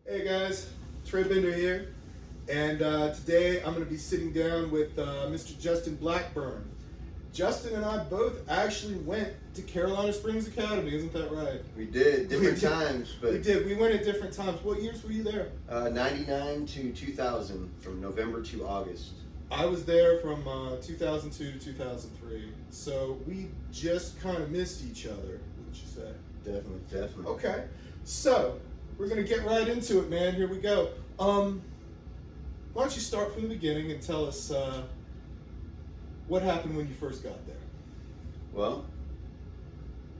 Hey guys, Trey Bender here, and today I'm going to be sitting down with Mr. Justin Blackburn. Justin and I both actually went to Carolina Springs Academy, isn't that right? We did, different We did. times, but We did. We went at different times. What years were you there? 99 to 2000, from November to August. I was there from 2002 to 2003, so we just kind of missed each other, wouldn't you say? Definitely. Okay, so we're gonna get right into it, man. Here we go. Why don't you start from the beginning and tell us what happened when you first got there? Well,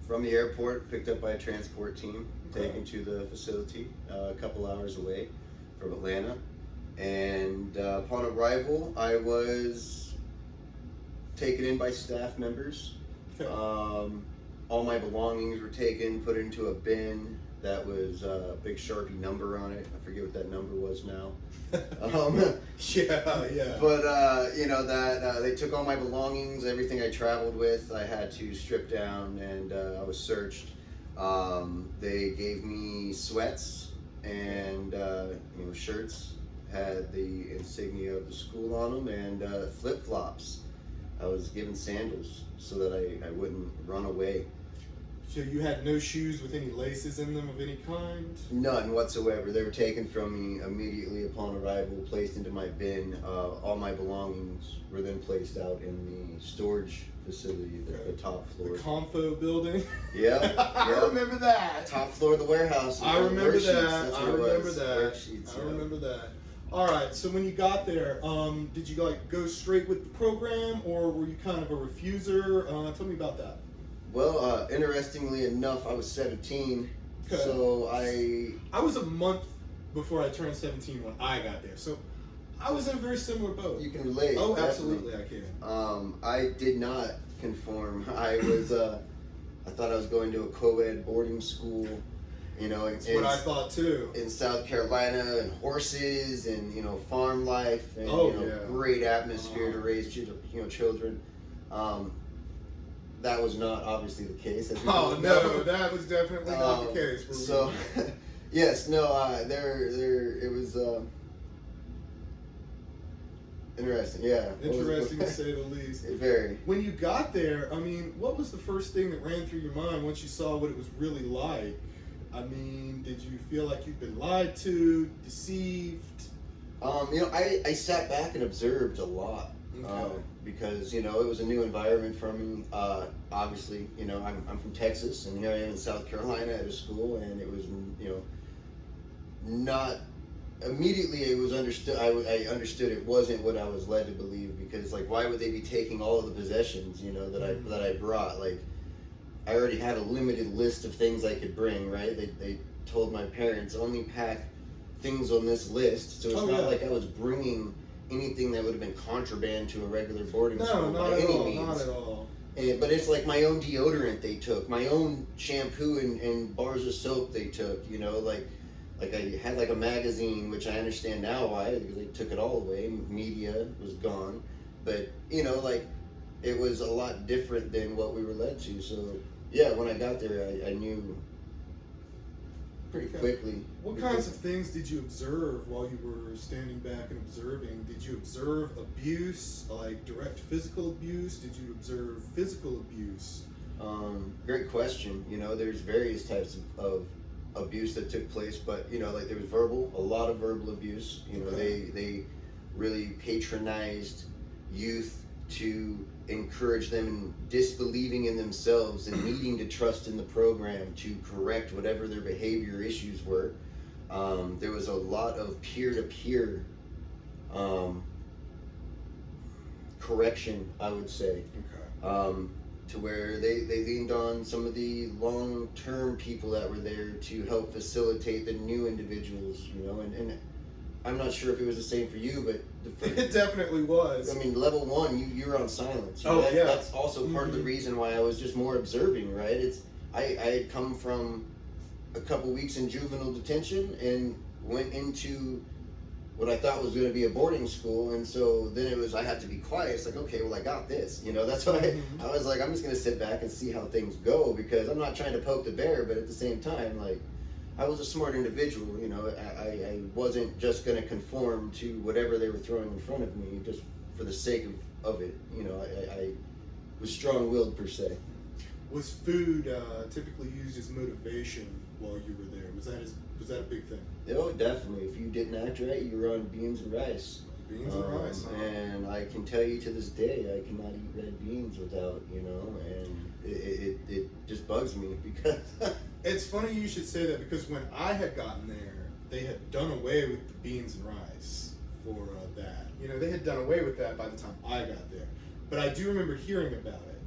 from the airport, picked up by a transport team, taken to the facility a couple hours away from Atlanta. And upon arrival, I was taken in by staff members. Okay. All my belongings were taken, put into a bin that was a big Sharpie number on it. I forget what that number was now. Yeah. But they took all my belongings, everything I traveled with. I had to strip down, and I was searched. They gave me sweats and shirts, had the insignia of the school on them, and flip flops. I was given sandals so that I wouldn't run away. So you had no shoes with any laces in them of any kind? None whatsoever. They were taken from me immediately upon arrival, placed into my bin. All my belongings were then placed out in the storage facility, the top floor. The Confo building? Yeah. I remember that. Top floor of the warehouse. I remember that. I remember that. Worksheets, I yeah. remember that. All right. So when you got there, did you go straight with the program, or were you kind of a refuser? Tell me about that. Well, interestingly enough, I was 17, Okay. so I was a month before I turned 17 when I got there, so I was in a very similar boat. you can relate. Oh, definitely. absolutely, I can. I did not conform. I was I thought I was going to a co-ed boarding school, That's what I thought too. in South Carolina, and horses and farm life and Yeah. great atmosphere to raise children. That was not obviously the case. As we Oh both no, know. that was definitely not the case. For So, me. yes, no, it was interesting. Yeah, Interesting to say the least. Very. When you got there, what was the first thing that ran through your mind once you saw what it was really like? Did you feel like you'd been lied to, deceived? I sat back and observed a lot. Okay. Because it was a new environment for me. Obviously, I'm from Texas, and here I am in South Carolina at a school, and it was not immediately. It was understood. I understood it wasn't what I was led to believe, because why would they be taking all of the possessions that I brought? I already had a limited list of things I could bring. Right? They told my parents only pack things on this list, so it's not like I was bringing anything that would have been contraband to a regular boarding school by any means. Not at all. But it's like my own deodorant they took, my own shampoo and bars of soap they took. I had a magazine, which I understand now why, because they took it all away. Media was gone, but it was a lot different than what we were led to. So yeah, when I got there, I knew pretty quickly. What kinds of things did you observe while you were standing back and observing? Did you observe abuse, like direct physical abuse? Did you observe physical abuse? Great question. There's various types of abuse that took place, but there was a lot of verbal abuse. They really patronized youth to encourage them in disbelieving in themselves and needing to trust in the program to correct whatever their behavior issues were. There was a lot of peer-to-peer correction, I would say, to where they leaned on some of the long-term people that were there to help facilitate the new individuals, and I'm not sure if it was the same for you, but It definitely was. level one, you're on silence. Yeah. That's also part of the reason why I was just more observing, right? I had come from a couple weeks in juvenile detention and went into what I thought was going to be a boarding school, and so then I had to be quiet. It's okay, well, I got this. That's why I was I'm just going to sit back and see how things go, because I'm not trying to poke the bear, but at the same time, I was a smart individual, you know. I wasn't just going to conform to whatever they were throwing in front of me just for the sake of it. You know, I was strong-willed per se. Was food typically used as motivation while you were there? Was that a big thing? Oh, definitely. If you didn't act right, you were on beans and rice. Beans and rice. Huh? And I can tell you to this day, I cannot eat red beans without, you know, and it just bugs me because... It's funny you should say that, because when I had gotten there, they had done away with the beans and rice for that. You know, they had done away with that by the time I got there. But I do remember hearing about it.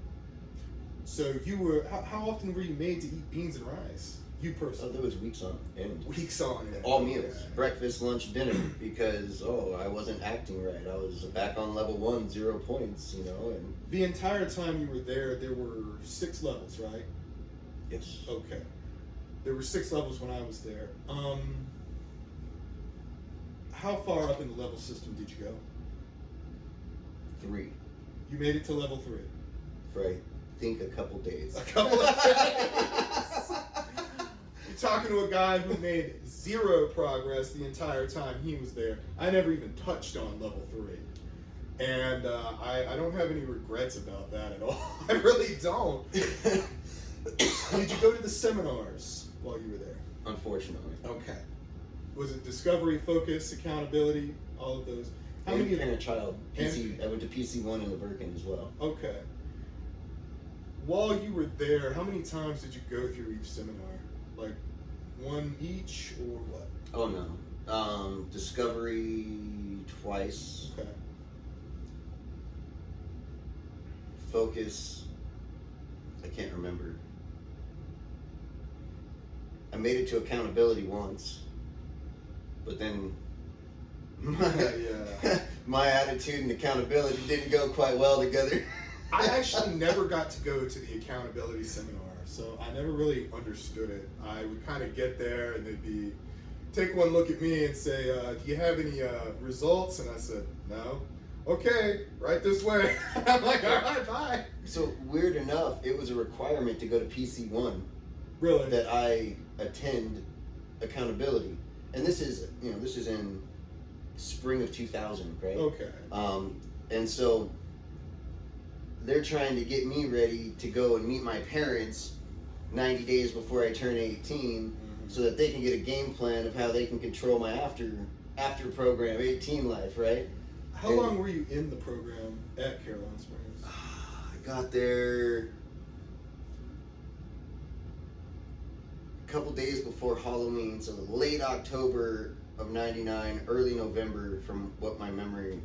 So you were, how often were you made to eat beans and rice? You personally? Oh, there was weeks on end. Weeks on end. All meals, breakfast, lunch, dinner, because, I wasn't acting right. I was back on level 1, 0 points, you know, and... The entire time you were there were 6 levels, right? Yes. Okay. There were 6 levels when I was there. How far up in the level system did you go? 3. You made it to level 3. For, I think, a couple days. A couple of days. You're talking to a guy who made 0 progress the entire time he was there. I never even touched on level 3. And I don't have any regrets about that at all. I really don't. Did you go to the seminars while you were there? Unfortunately. Okay. Was it discovery, focus, accountability, all of those? How And many? parent-child. PC. I went to PC1 in the Birkin as well. Okay. While you were there, how many times did you go through each seminar? Like 1 each, or what? Oh no. Discovery twice. Okay. Focus. I can't remember. I made it to accountability once, but then my attitude and accountability didn't go quite well together. I actually never got to go to the accountability seminar, so I never really understood it. I would kind of get there and they'd be, take one look at me and say, do you have any results? And I said, no. Okay, right this way. I'm like, all right, bye. So weird enough, it was a requirement to go to PC1 Really? that I attend accountability, and this is in spring of 2000, right? Okay. And so they're trying to get me ready to go and meet my parents 90 days before I turn 18, so that they can get a game plan of how they can control my after program 18 life, right? How long were you in the program at Carolina Springs? I got there a couple days before Halloween, so late October of 99, early November from what my memory,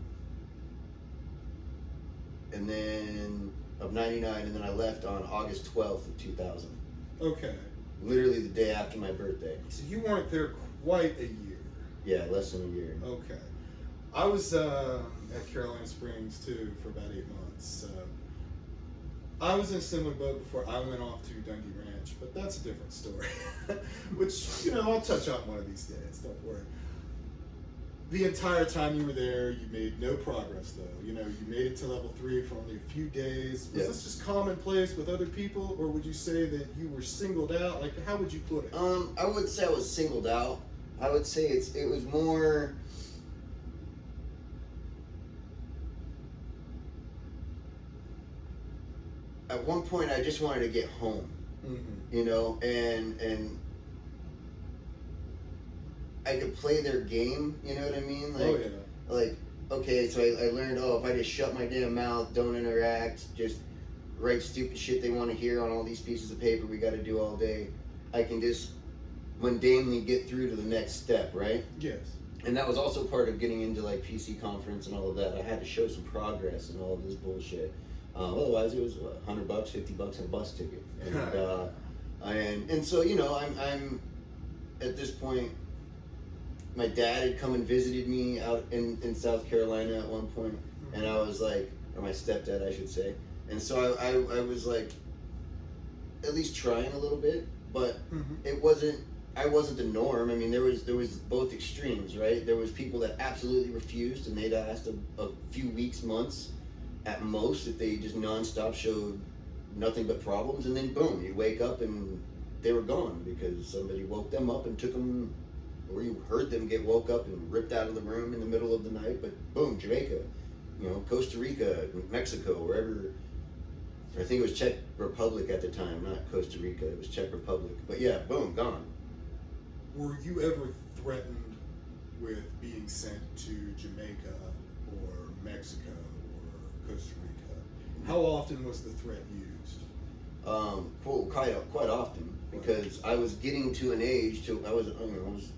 and then of 99, and then I left on August 12th of 2000. Okay. Literally the day after my birthday. So you weren't there quite a year. Yeah, less than a year. Okay. I was at Carolina Springs too for about 8 months. I was in a similar boat before I went off to Dundee Ranch, but that's a different story. Which, I'll touch on one of these days, don't worry. The entire time you were there, you made no progress though. You made it to level 3 for only a few days. Was this just commonplace with other people, or would you say that you were singled out? Like, how would you put it? I wouldn't say I was singled out. I would say it was more... At one point, I just wanted to get home, and I could play their game. You know what I mean? Like, okay, so I learned. If I just shut my damn mouth, don't interact, just write stupid shit they want to hear on all these pieces of paper we got to do all day, I can just mundanely get through to the next step, right? Yes. And that was also part of getting into like PC conference and all of that. I had to show some progress and all of this bullshit. Otherwise, it was $100, $50, and a bus ticket. And so I'm at this point. My dad had come and visited me out in South Carolina at one point, and I was like, or my stepdad, I should say. And so I was like, at least trying a little bit, but it wasn't. I wasn't the norm. I mean, there was both extremes, right? There was people that absolutely refused, and they'd asked a few weeks, months, at most, if they just nonstop showed nothing but problems, and then boom, you'd wake up and they were gone because somebody woke them up and took them, or you heard them get woke up and ripped out of the room in the middle of the night. But boom, Jamaica, Costa Rica, Mexico, wherever. I think it was Czech Republic at the time, not Costa Rica. It was Czech Republic. But yeah, boom, gone. Were you ever threatened with being sent to Jamaica or Mexico or Costa Rica? How often was the threat used? Quite often, because I was getting to an age I was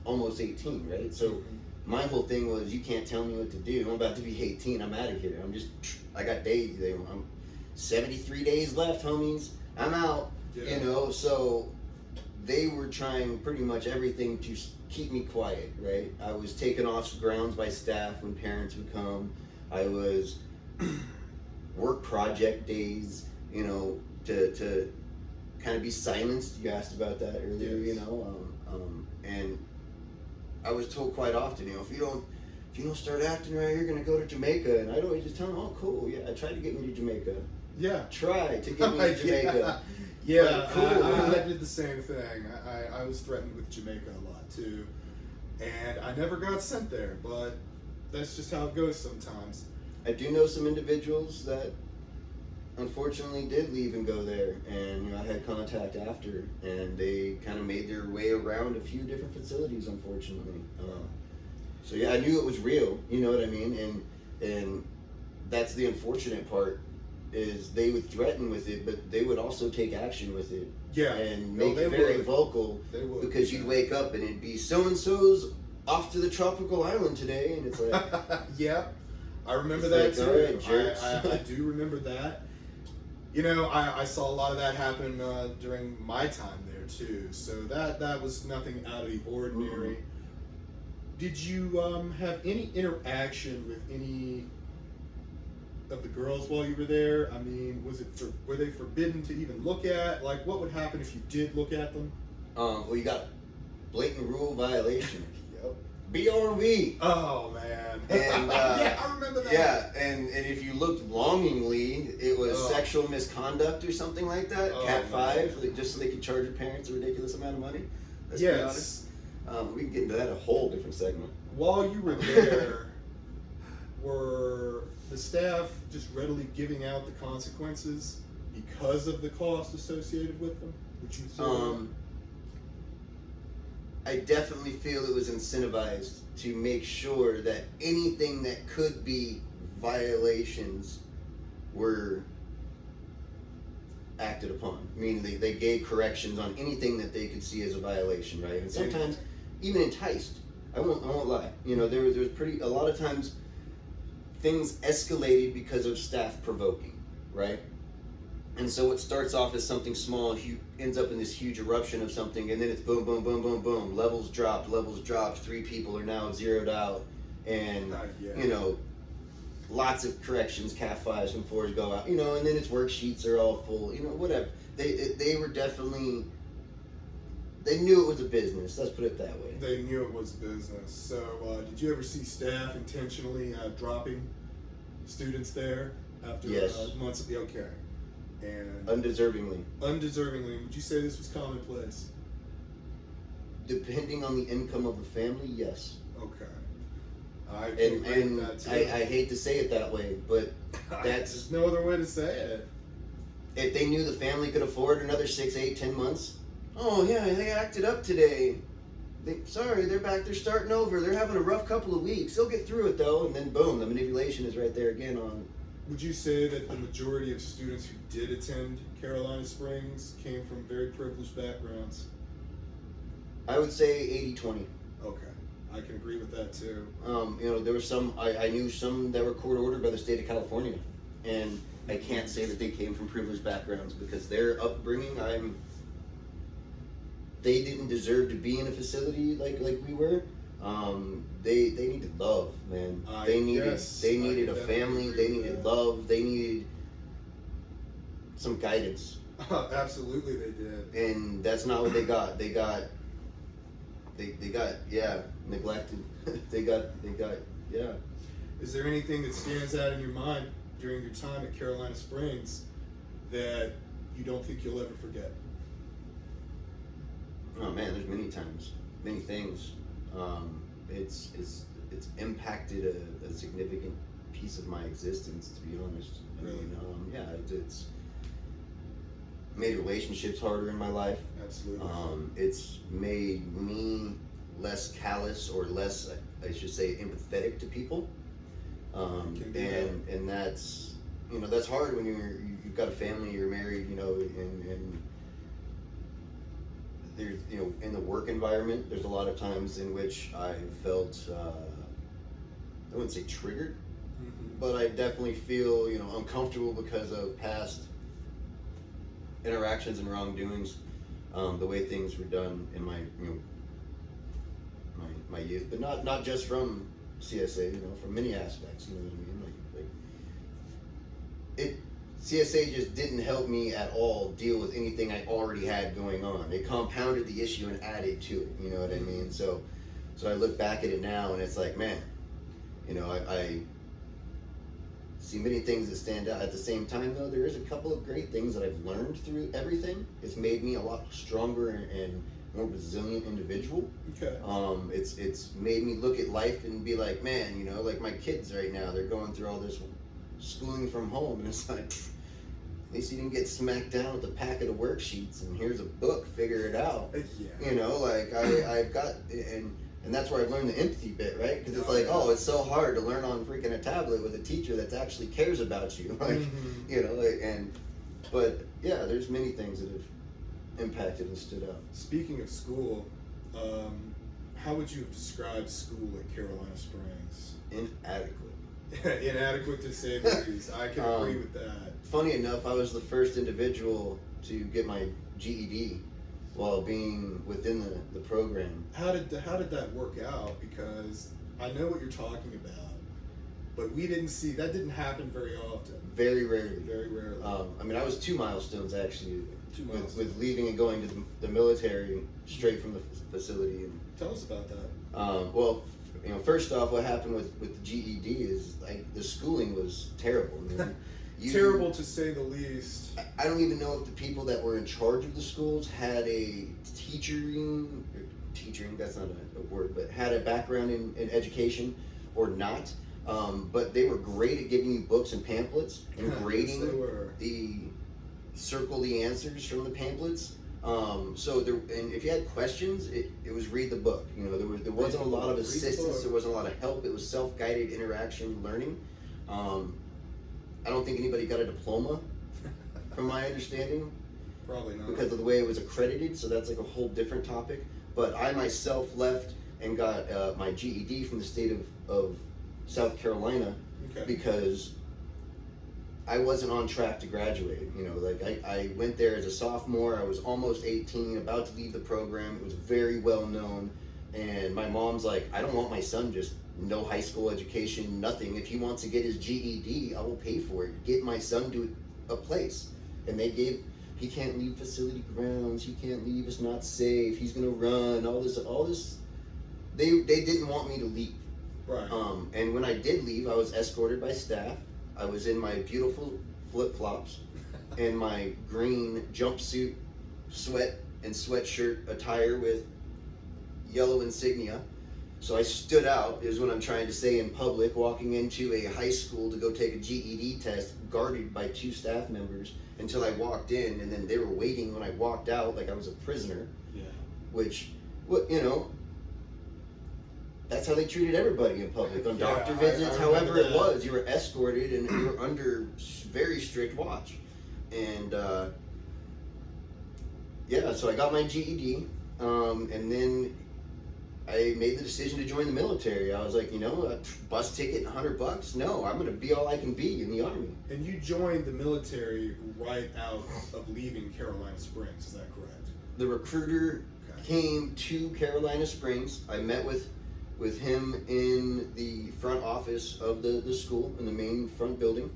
almost 18, right? So my whole thing was, you can't tell me what to do. I'm about to be 18. I'm out of here. I got days. I'm 73 days left, homies. I'm out. Yeah. So they were trying pretty much everything to keep me quiet, right? I was taken off grounds by staff when parents would come. I was work project days, to kind of be silenced. You asked about that earlier, Yes. And I was told quite often, if you don't start acting right, you're gonna go to Jamaica. And I'd always just tell them, oh, cool, yeah, try to get me to Jamaica. Yeah. Try to get me to Jamaica. Yeah, Cool. I did the same thing. I was threatened with Jamaica a lot too, and I never got sent there. But that's just how it goes sometimes. I do know some individuals that unfortunately did leave and go there, and I had contact after, and they kind of made their way around a few different facilities, unfortunately. So yeah, I knew it was real. You know what I mean? And that's the unfortunate part, is they would threaten with it, but they would also take action with it. Yeah, And no, make they it very would. vocal, They would, because you'd wake up and it'd be so and so's off to the tropical island today, and it's like, Yeah, I remember It's that like, too. alright, jerks. I do remember that. I saw a lot of that happen during my time there too. So that was nothing out of the ordinary. Did you have any interaction with any of the girls while you were there? I mean, were they forbidden to even look at? Like, what would happen if you did look at them? well, you got blatant rule violation. Yep. BRV. Oh man. And yeah, I remember that. Yeah, and if you looked longingly, it was Oh. sexual misconduct or something like that. Oh, Cat man. 5, just so they could charge your parents a ridiculous amount of money. Let's be honest. Yes. We can get into that a whole different segment. While you were there, were the staff just readily giving out the consequences because of the cost associated with them? Would you say? I definitely feel it was incentivized to make sure that anything that could be violations were acted upon. Meaning they gave corrections on anything that they could see as a violation, right? And sometimes even enticed. I won't lie. There was a lot of times things escalated because of staff provoking, right? And so what starts off as something small ends up in this huge eruption of something, and then it's boom, boom, boom, boom, boom. Levels dropped. 3 people are now zeroed out, and Yeah. Lots of corrections. Cat 5s and 4s go out, and then its worksheets are all full, whatever. They were definitely, they knew it was a business. Let's put it that way. They knew it was business. So, did you ever see staff intentionally dropping students there after Yes. months of the okay? And Undeservingly. undeservingly, would you say this was commonplace? Depending on the income of the family, yes. Okay. I can And agree with that too. I hate to say it that way, but that's, There's no other way to say it. if they knew the family could afford another 6, 8, 10 months, oh yeah, they acted up today. They're back, they're starting over, they're having a rough couple of weeks, they'll get through it though, and then boom, the manipulation is right there again on. Would you say that the majority of students who did attend Carolina Springs came from very privileged backgrounds? I would say 80-20. Okay, I can agree with that too. There were some, I knew some that were court ordered by the state of California, and I can't say that they came from privileged backgrounds because their upbringing, they didn't deserve to be in a facility like we were. They needed love, man. They needed a family. They needed love. They needed some guidance, Absolutely, they did. and that's not what they got. They got neglected. they got Is there anything that stands out in your mind during your time at Carolina Springs that you don't think you'll ever forget? Oh man, there's many times, many things. It's impacted a significant piece of my existence, to be honest. Really? I mean, yeah, it's made relationships harder in my life. Absolutely. It's made me less callous, or less, I should say, empathetic to people. And that's, you know, that's hard when you've got a family, you're married, you know, and there's, you know, in the work environment, there's a lot of times in which I felt, I wouldn't say triggered, but I definitely feel, you know, uncomfortable because of past interactions and wrongdoings, the way things were done in my, you know, my youth, but not just from CSA, you know, from many aspects, you know what I mean? CSA just didn't help me at all deal with anything I already had going on. It compounded the issue and added to it, you know what I mean? So I look back at it now and it's like, man, you know, I see many things that stand out. At the same time, though, there is a couple of great things that I've learned through everything. It's made me a lot stronger and more resilient individual. Okay. It's made me look at life and be like, man, you know, like my kids right now, they're going through all this schooling from home, and it's like, at least you didn't get smacked down with a packet of worksheets and here's a book, figure it out. Yeah. You know, like I've got, and that's where I've learned the empathy bit, right? Because it's like, oh, it's so hard to learn on freaking a tablet with a teacher that actually cares about you, like, you know, like, but yeah, there's many things that have impacted and stood out. Speaking of school, how would you have described school at Carolina Springs? Inadequate. Inadequate, to say the least. I can agree with that. Funny enough, I was the first individual to get my GED while being within the program. How did that work out? Because I know what you're talking about, but we didn't see that. Didn't happen very often. Very rarely. Very rarely. I mean, I was 2 milestones actually. 2 milestones. With leaving and going to the military straight from the facility. And tell us about that. Well, you know, first off, what happened with the GED is, like, the schooling was terrible. I mean, terrible, to say the least. I don't even know if the people that were in charge of the schools had a teaching, that's not a word, but had a background in education or not. But they were great at giving you books and pamphlets and grading circle the answers from the pamphlets. So there, and if you had questions, it was read the book. You know, there wasn't a lot of assistance, there wasn't a lot of help. It was self-guided interaction learning. I don't think anybody got a diploma, from my understanding. Probably not. Because of the way it was accredited, so that's like a whole different topic. But I myself left and got my GED from the state of South Carolina, because I wasn't on track to graduate. You know, like I went there as a sophomore, I was almost 18, about to leave the program. It was very well known, and my mom's like, I don't want my son just no high school education, nothing. If he wants to get his GED, I will pay for it. Get my son to a place. And he can't leave facility grounds, he can't leave, it's not safe, he's gonna run, all this. They didn't want me to leave. Right. And when I did leave, I was escorted by staff. I was in my beautiful flip-flops and my green jumpsuit, sweat and sweatshirt attire with yellow insignia. So I stood out, is what I'm trying to say, in public, walking into a high school to go take a GED test, guarded by 2 staff members, until I walked in, and then they were waiting when I walked out like I was a prisoner. Yeah. Which, you know, that's how they treated everybody in public, on doctor visits, however it was. You were escorted and you were under very strict watch. And yeah, so I got my GED, and then I made the decision to join the military. I was like, you know, a bus ticket, $100. No, I'm gonna be all I can be in the Army. And you joined the military right out of leaving Carolina Springs, is that correct? The recruiter came to Carolina Springs. I met with him in the front office of the school, in the main front building.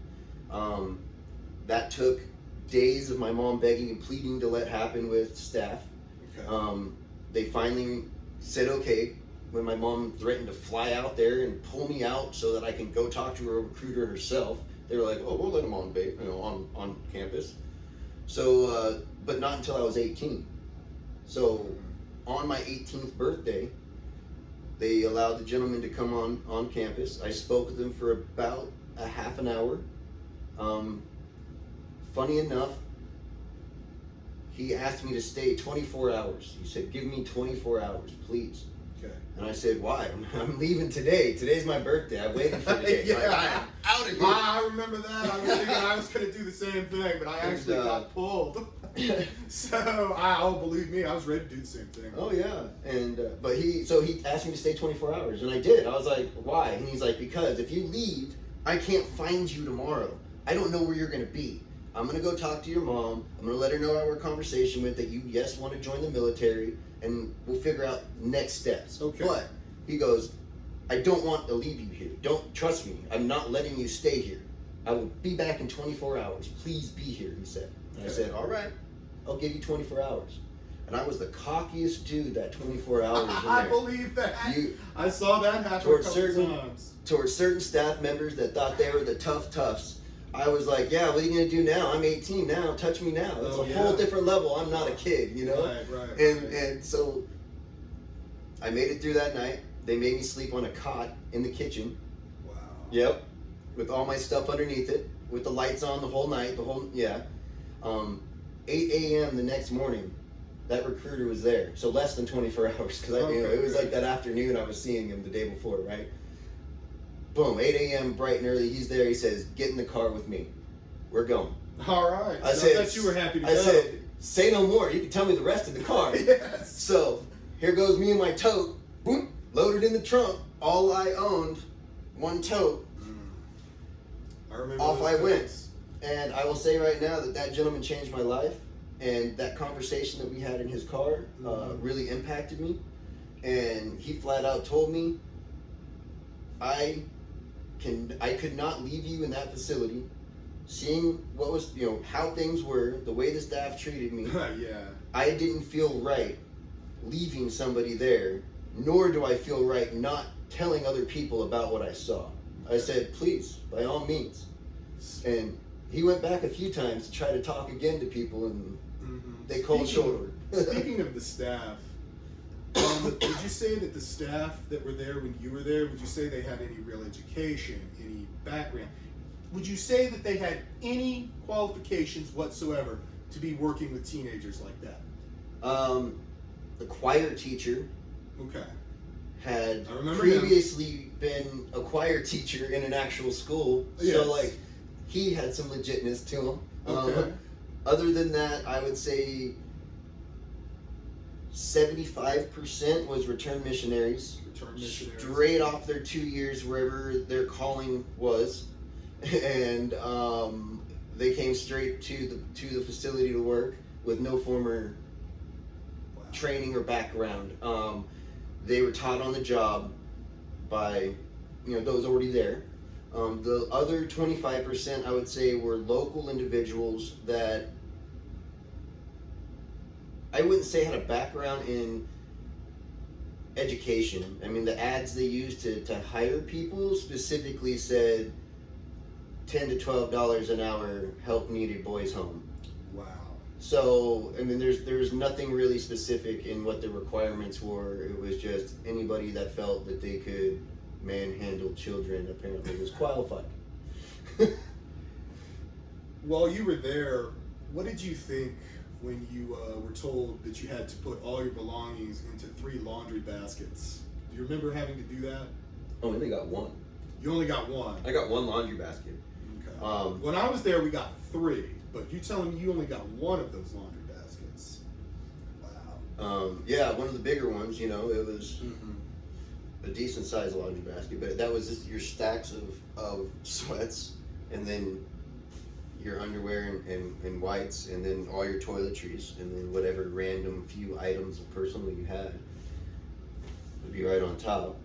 That took days of my mom begging and pleading to let happen with staff. They finally said okay when my mom threatened to fly out there and pull me out so that I can go talk to a recruiter herself. They were like, oh, we'll let him on, babe, you know, on campus. So, but not until I was 18. So on my 18th birthday, they allowed the gentleman to come on campus. I spoke with him for about a half an hour. Funny enough, he asked me to stay 24 hours. He said, give me 24 hours, please. Okay. And I said, why? I'm leaving today. Today's my birthday. I waited for today. Yeah. Like, I'm out of here. I remember that. I was thinking I was going to do the same thing, but I actually got pulled. So, believe me, I was ready to do the same thing. Oh yeah, and but he asked me to stay 24 hours, and I did. I was like, why? And he's like, because if you leave, I can't find you tomorrow. I don't know where you're gonna be. I'm gonna go talk to your mom. I'm gonna let her know our conversation with that you want to join the military, and we'll figure out next steps. Okay. But he goes, I don't want to leave you here. Don't trust me. I'm not letting you stay here. I will be back in 24 hours. Please be here. He said. And I said, all right. I'll give you 24 hours. And I was the cockiest dude that 24 hours in there. I believe that. I saw that happen a couple times. Towards certain staff members that thought they were the toughs, I was like, yeah, what are you going to do now? I'm 18 now. Touch me now. It's a whole different level. I'm not a kid, you know? Right. And so I made it through that night. They made me sleep on a cot in the kitchen. Wow. Yep. With all my stuff underneath it. With the lights on the whole night. 8 a.m. the next morning, that recruiter was there. So less than 24 hours, because it was like that afternoon I was seeing him the day before, right? Boom, 8 a.m. bright and early, he's there. He says, get in the car with me. We're going. All right. I bet you were happy to go. I said, say no more. You can tell me the rest of the car. Yes. So here goes me and my tote. Boom, loaded in the trunk. All I owned, one tote. I remember. Off I totes. went. And I will say right now that gentleman changed my life, and that conversation that we had in his car really impacted me. And he flat out told me, I could not leave you in that facility, seeing what was, how things were, the way the staff treated me. Yeah. I didn't feel right leaving somebody there, nor do I feel right not telling other people about what I saw. I said, please, by all means. And he went back a few times to try to talk again to people, and they cold shouldered. Speaking of the staff, would you say that the staff that were there when you were there, would you say they had any real education, any background? Would you say that they had any qualifications whatsoever to be working with teenagers like that? The choir teacher had previously been a choir teacher in an actual school, so he had some legitness to him. Other than that, I would say 75% was return missionaries. Straight off their 2 years wherever their calling was, and they came straight to the facility to work with no former training or background. They were taught on the job by those already there. The other 25%, I would say, were local individuals that I wouldn't say had a background in education. I mean, the ads they used to hire people specifically said $10 to $12 an hour, help needed boys home. Wow. So, I mean, there's nothing really specific in what the requirements were. It was just anybody that felt that they could manhandle children apparently was qualified. While you were there, what did you think when you were told that you had to put all your belongings into 3 laundry baskets? Do you remember having to do that? I only got one. You only got one? I got one laundry basket. Okay. When I was there, we got 3, but you're telling me you only got one of those laundry baskets. Wow. Yeah, one of the bigger ones, it was a decent sized laundry basket, but that was just your stacks of sweats, and then your underwear and whites, and then all your toiletries, and then whatever random few items of personal you had would be right on top.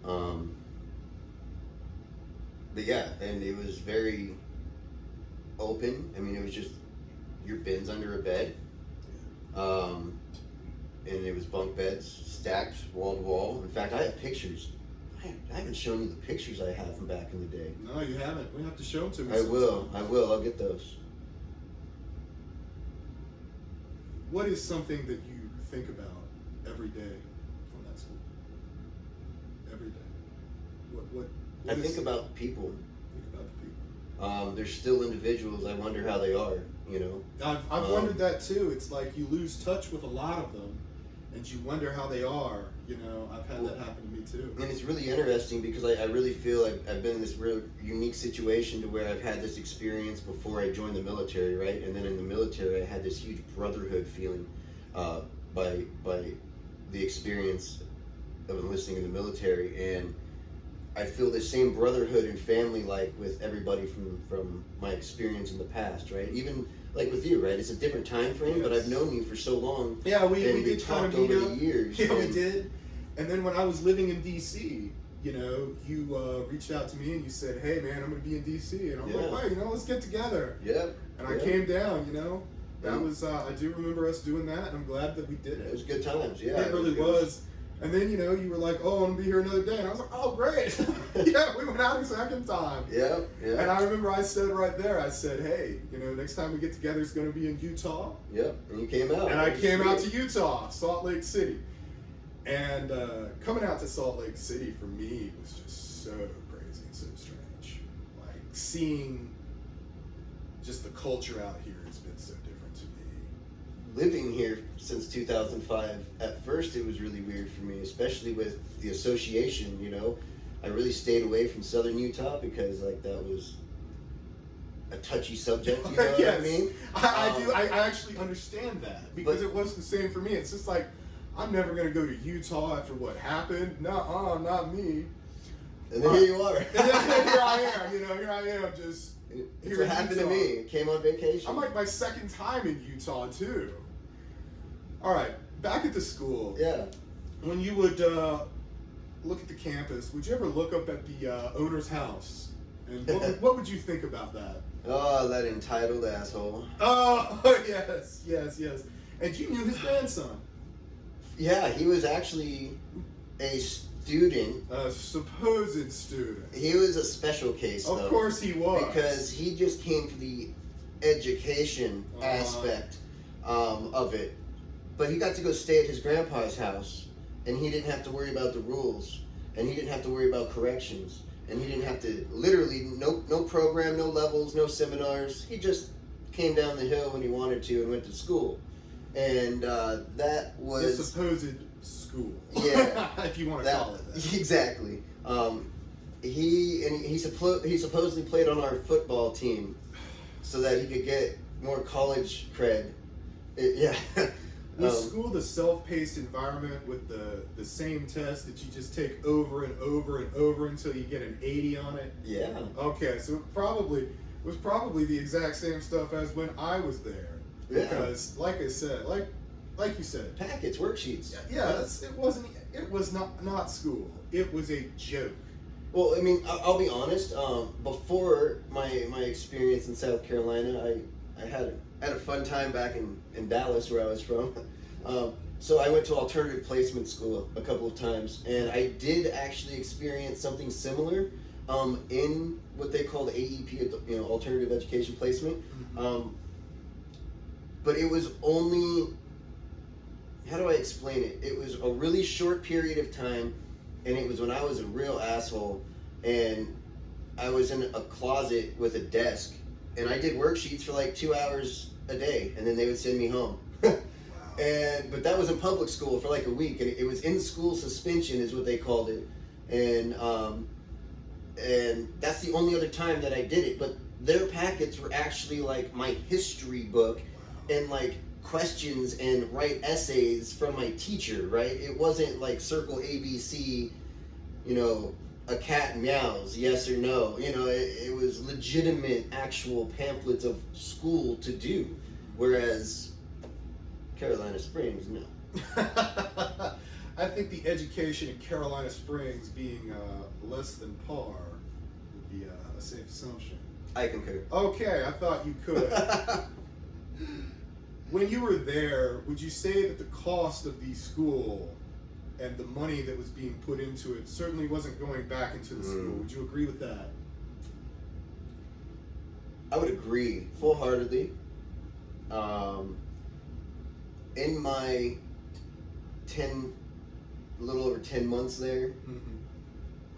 But yeah, and it was very open. I mean, it was just your bins under a bed, and it was bunk beds stacked wall to wall. In fact, I have pictures. I haven't shown you the pictures I have from back in the day. No, you haven't. We have to show them to me. I will. I'll get those. What is something that you think about every day from that school. Every day. What I think about people. think about the people. There's still individuals. I wonder how they are. You know. I've wondered that too. It's like you lose touch with a lot of them, and you wonder how they are. You know, I've had that happen to me too. And it's really interesting because I really feel like I've been in this real unique situation to where I've had this experience before I joined the military, right? And then in the military, I had this huge brotherhood feeling by the experience of enlisting in the military, and I feel the same brotherhood and family like with everybody from my experience in the past, right? Even like with you, right? It's a different time frame, but Yes. I've known you for so long. Yeah, we and did kind of talked meet over up. the years. Yeah, we and- did. And then when I was living in DC, you know, you reached out to me and you said, "Hey, man, I'm going to be in DC," and I'm like, Yeah. "Wow, you know, let's get together." Yep. And I Yep. came down. You know, that Mhm. was I do remember us doing that, and I'm glad that we did It was it. good times. Yeah. It really was. And then, you know, you were like, "Oh, I'm gonna be here another day," and I was like, "Oh, great!" Yeah, we went out a second time. Yeah. Yeah. And I remember I said right there, I said, "Hey, you know, next time we get together, it's gonna be in Utah." Yep. And you came out. And I It was came out great. to Utah, Salt Lake City. And coming out to Salt Lake City for me was just so crazy and so strange. Like seeing just the culture out here has been so different to me. Living here since 2005, at first it was really weird for me, especially with the association, you know. I really stayed away from southern Utah because like that was a touchy subject, you know what I Yes. mean? I do. I actually understand that because it was the same for me. It's just like I'm never gonna go to Utah after what happened. Nuh-uh, not me. And then here you are. And then here I am. You know, here I am just. It's Here what in happened Utah. to me. Came on vacation. I'm like my second time in Utah too. All right, back at the school. Yeah. When you would look at the campus, would you ever look up at the owner's house? And what would you think about that? Oh, that entitled asshole. Oh, yes, yes, yes. And you knew his grandson, Yeah, he was actually a student. a supposed student. He was a special case, though. Of course he was. Because he just came for the education aspect of it. But he got to go stay at his grandpa's house, and he didn't have to worry about the rules, and he didn't have to worry about corrections, and he didn't have to, literally, no program, no levels, no seminars. He just came down the hill when he wanted to and went to school. And that the was... supposed school. Yeah. if you want to call it that. Exactly. He supposedly played on our football team so that he could get more college cred. Yeah. Was school the self-paced environment with the same test that you just take over and over and over until you get an 80 on it? Yeah. Okay, so it was probably the exact same stuff as when I was there. Yeah. Because, like I said, like you said, Packets, worksheets. yes, it was not school. It was a joke. Well, I mean, I'll be honest. Before my experience in South Carolina, I had a fun time back in Dallas, where I was from. So I went to alternative placement school a couple of times, and I did actually experience something similar in what they call the AEP, alternative education placement. But it was only, how do I explain it? It was a really short period of time, and it was when I was a real asshole, and I was in a closet with a desk, and I did worksheets for like 2 hours a day, and then they would send me home. But that was in public school for like a week, and it was in school suspension is what they called it, and that's the only other time that I did it. But their packets were actually like my history book, and like questions and write essays from my teacher, right? It wasn't like circle ABC, a cat meows, yes or no. It was legitimate actual pamphlets of school to do, whereas Carolina Springs, no. I think the education in Carolina Springs being less than par would be a safe assumption. I concur. Okay, I thought you could. When you were there, would you say that the cost of the school and the money that was being put into it certainly wasn't going back into the school? Would you agree with that? I would agree full-heartedly. In my a little over 10 months there.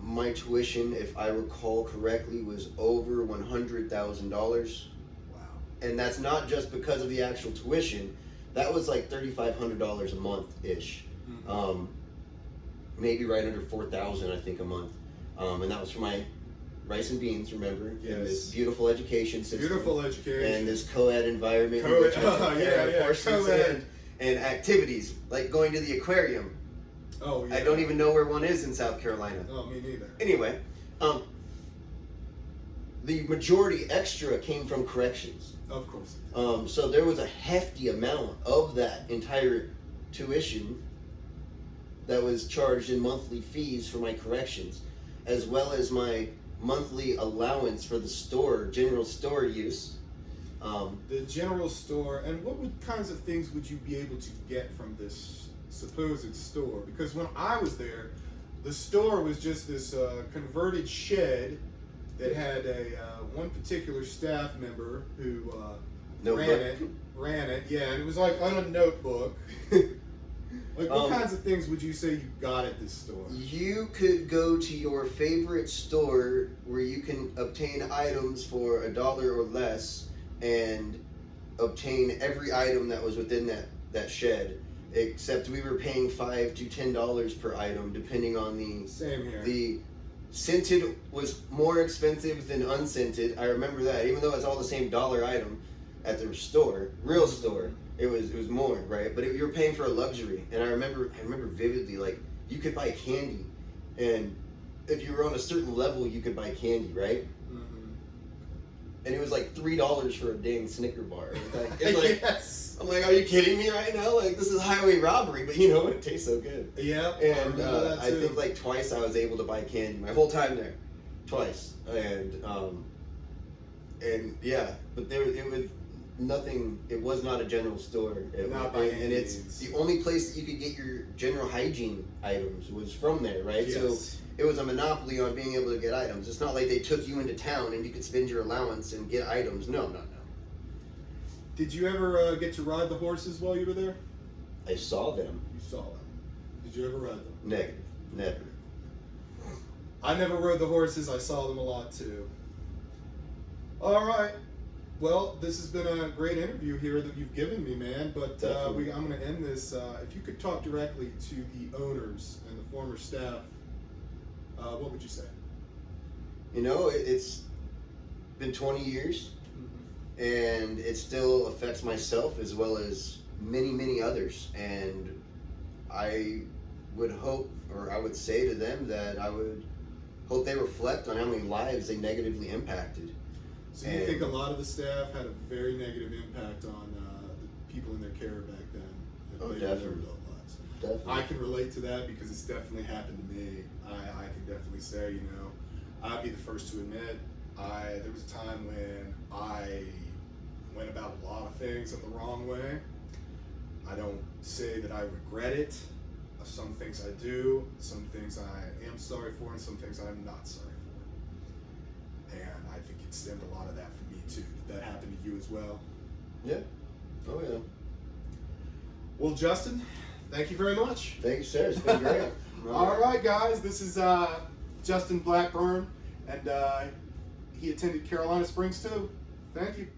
My tuition, if I recall correctly, was over $100,000. Wow. And that's not just because of the actual tuition. That was like $3,500 a month ish. Maybe right under $4,000, I think, a month. And that was for my rice and beans, remember? Yes. And this beautiful education system. Beautiful education. And this co-ed environment. Co-ed, which I took care of horses co-ed. and activities, like going to the aquarium. Oh, yeah. I don't even know where one is in South Carolina. Oh, me neither. Anyway, the majority extra came from corrections. Of course. So there was a hefty amount of that entire tuition that was charged in monthly fees for my corrections, as well as my monthly allowance for the store, general store use. The general store, and what kinds of things would you be able to get from this supposed store? Because when I was there, the store was just this converted shed that had a one particular staff member who ran it. Yeah, and it was like on a notebook. Like, what kinds of things would you say you got at this store? You could go to your favorite store where you can obtain items for $1 or less and obtain every item that was within that shed. Except we were paying $5 to $10 per item, depending on the. Same here. The scented was more expensive than unscented. I remember that, even though it's all the same dollar item at the store, real store. It was more, right? But you were paying for a luxury, and I remember vividly, like, you could buy candy, and if you were on a certain level, you could buy candy, right? And it was like $3 for a dang Snicker bar. It's like Yes. I'm like, are you kidding me right now? Like, this is highway robbery, but you know what? It tastes so good. Yeah. And I think like twice I was able to buy candy my whole time there, twice, and yeah, but it was nothing. It was not a general store. Not by any and it's means. the only place that you could get your general hygiene items was from there, right? Yes. So it was a monopoly on being able to get items. It's not like they took you into town and you could spend your allowance and get items. No. Did you ever get to ride the horses while you were there? I saw them. You saw them. Did you ever ride them? Negative. Never. I never rode the horses. I saw them a lot too. All right. Well, this has been a great interview here that you've given me, man. But Definitely. I'm going to end this. If you could talk directly to the owners and the former staff, what would you say? You know, it's been 20 years, and it still affects myself as well as many, many others. And I would hope, or I would say to them that I would hope they reflect on how many lives they negatively impacted. So you think a lot of the staff had a very negative impact on the people in their care back then? that Oh, they lived their definitely. adult lives? Definitely. I can relate to that because it's definitely happened to me. I can definitely say, you know, I'd be the first to admit, there was a time when I went about a lot of things in the wrong way. I don't say that I regret it. Some things I do, some things I am sorry for, and some things I'm not sorry for. And I think it stemmed a lot of that for me too. Did that happen to you as well? Yeah. Oh, yeah. Well, Justin, thank you very much. Thank you, sir. It's been great. All right, guys. This is Justin Blackburn, and he attended Carolina Springs too. Thank you.